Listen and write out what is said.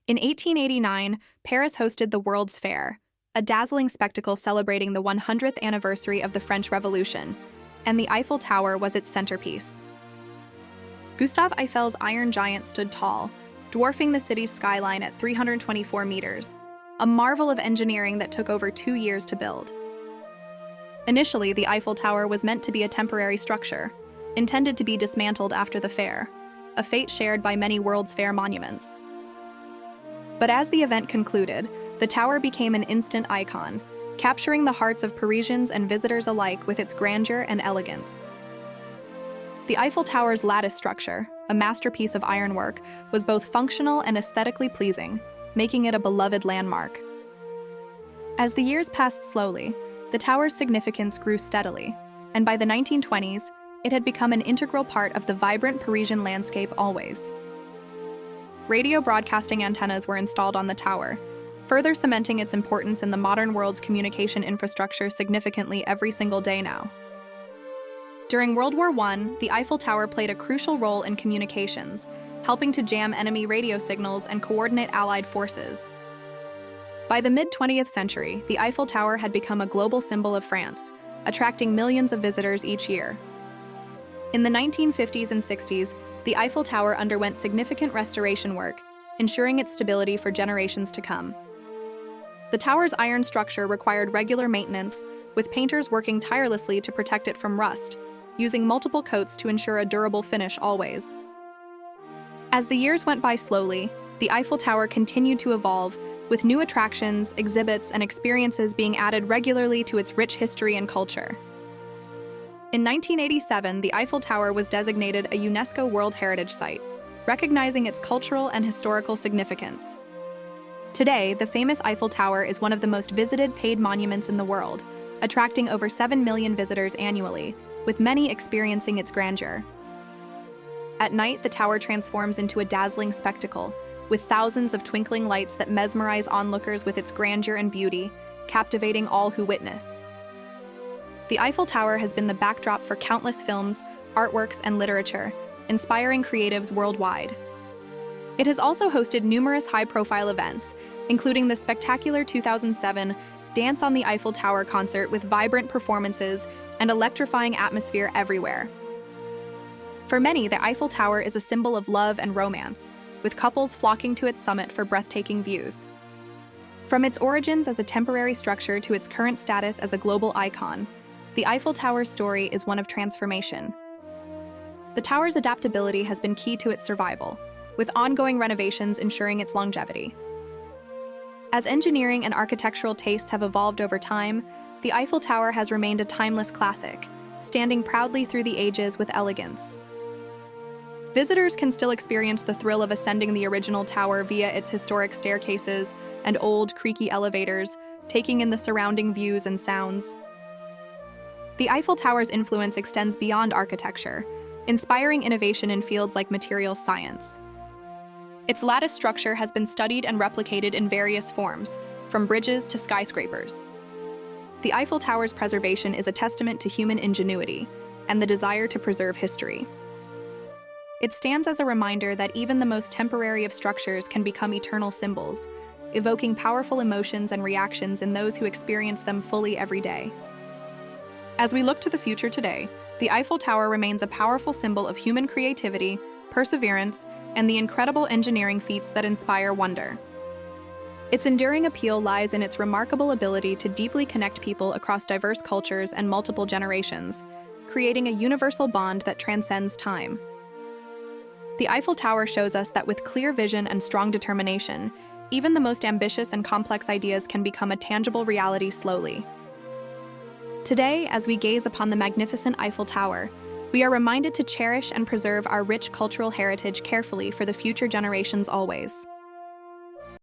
In 1889, Paris hosted the World's Fair, a dazzling spectacle celebrating the 100th anniversary of the French Revolution, and the Eiffel Tower was its centerpiece. Gustave Eiffel's Iron Giant stood tall, dwarfing the city's skyline at 324 meters, a marvel of engineering that took over 2 years to build. Initially, the Eiffel Tower was meant to be a temporary structure, intended to be dismantled after the fair, a fate shared by many World's Fair monuments. But as the event concluded, the tower became an instant icon, capturing the hearts of Parisians and visitors alike with its grandeur and elegance. The Eiffel Tower's lattice structure, a masterpiece of ironwork, was both functional and aesthetically pleasing, making it a beloved landmark. As the years passed slowly, the tower's significance grew steadily, and by the 1920s, it had become an integral part of the vibrant Parisian landscape always. Radio broadcasting antennas were installed on the tower, further cementing its importance in the modern world's communication infrastructure significantly every single day now. During World War I, the Eiffel Tower played a crucial role in communications, helping to jam enemy radio signals and coordinate Allied forces. By the mid-20th century, the Eiffel Tower had become a global symbol of France, attracting millions of visitors each year. In the 1950s and 60s, the Eiffel Tower underwent significant restoration work, ensuring its stability for generations to come. The tower's iron structure required regular maintenance, with painters working tirelessly to protect it from rust, using multiple coats to ensure a durable finish always. As the years went by slowly, the Eiffel Tower continued to evolve, with new attractions, exhibits, and experiences being added regularly to its rich history and culture. In 1987, the Eiffel Tower was designated a UNESCO World Heritage Site, recognizing its cultural and historical significance. Today, the famous Eiffel Tower is one of the most visited paid monuments in the world, attracting over 7 million visitors annually, with many experiencing its grandeur. At night, the tower transforms into a dazzling spectacle, with thousands of twinkling lights that mesmerize onlookers with its grandeur and beauty, captivating all who witness. The Eiffel Tower has been the backdrop for countless films, artworks, and literature, inspiring creatives worldwide. It has also hosted numerous high-profile events, including the spectacular 2007 Dance on the Eiffel Tower concert with vibrant performances and electrifying atmosphere everywhere. For many, the Eiffel Tower is a symbol of love and romance, with couples flocking to its summit for breathtaking views. From its origins as a temporary structure to its current status as a global icon, the Eiffel Tower's story is one of transformation. The tower's adaptability has been key to its survival, with ongoing renovations ensuring its longevity. As engineering and architectural tastes have evolved over time, the Eiffel Tower has remained a timeless classic, standing proudly through the ages with elegance. Visitors can still experience the thrill of ascending the original tower via its historic staircases and old, creaky elevators, taking in the surrounding views and sounds. The Eiffel Tower's influence extends beyond architecture, inspiring innovation in fields like materials science. Its lattice structure has been studied and replicated in various forms, from bridges to skyscrapers. The Eiffel Tower's preservation is a testament to human ingenuity and the desire to preserve history. It stands as a reminder that even the most temporary of structures can become eternal symbols, evoking powerful emotions and reactions in those who experience them fully every day. As we look to the future today, the Eiffel Tower remains a powerful symbol of human creativity, perseverance, and the incredible engineering feats that inspire wonder. Its enduring appeal lies in its remarkable ability to deeply connect people across diverse cultures and multiple generations, creating a universal bond that transcends time. The Eiffel Tower shows us that with clear vision and strong determination, even the most ambitious and complex ideas can become a tangible reality slowly. Today, as we gaze upon the magnificent Eiffel Tower, we are reminded to cherish and preserve our rich cultural heritage carefully for the future generations always.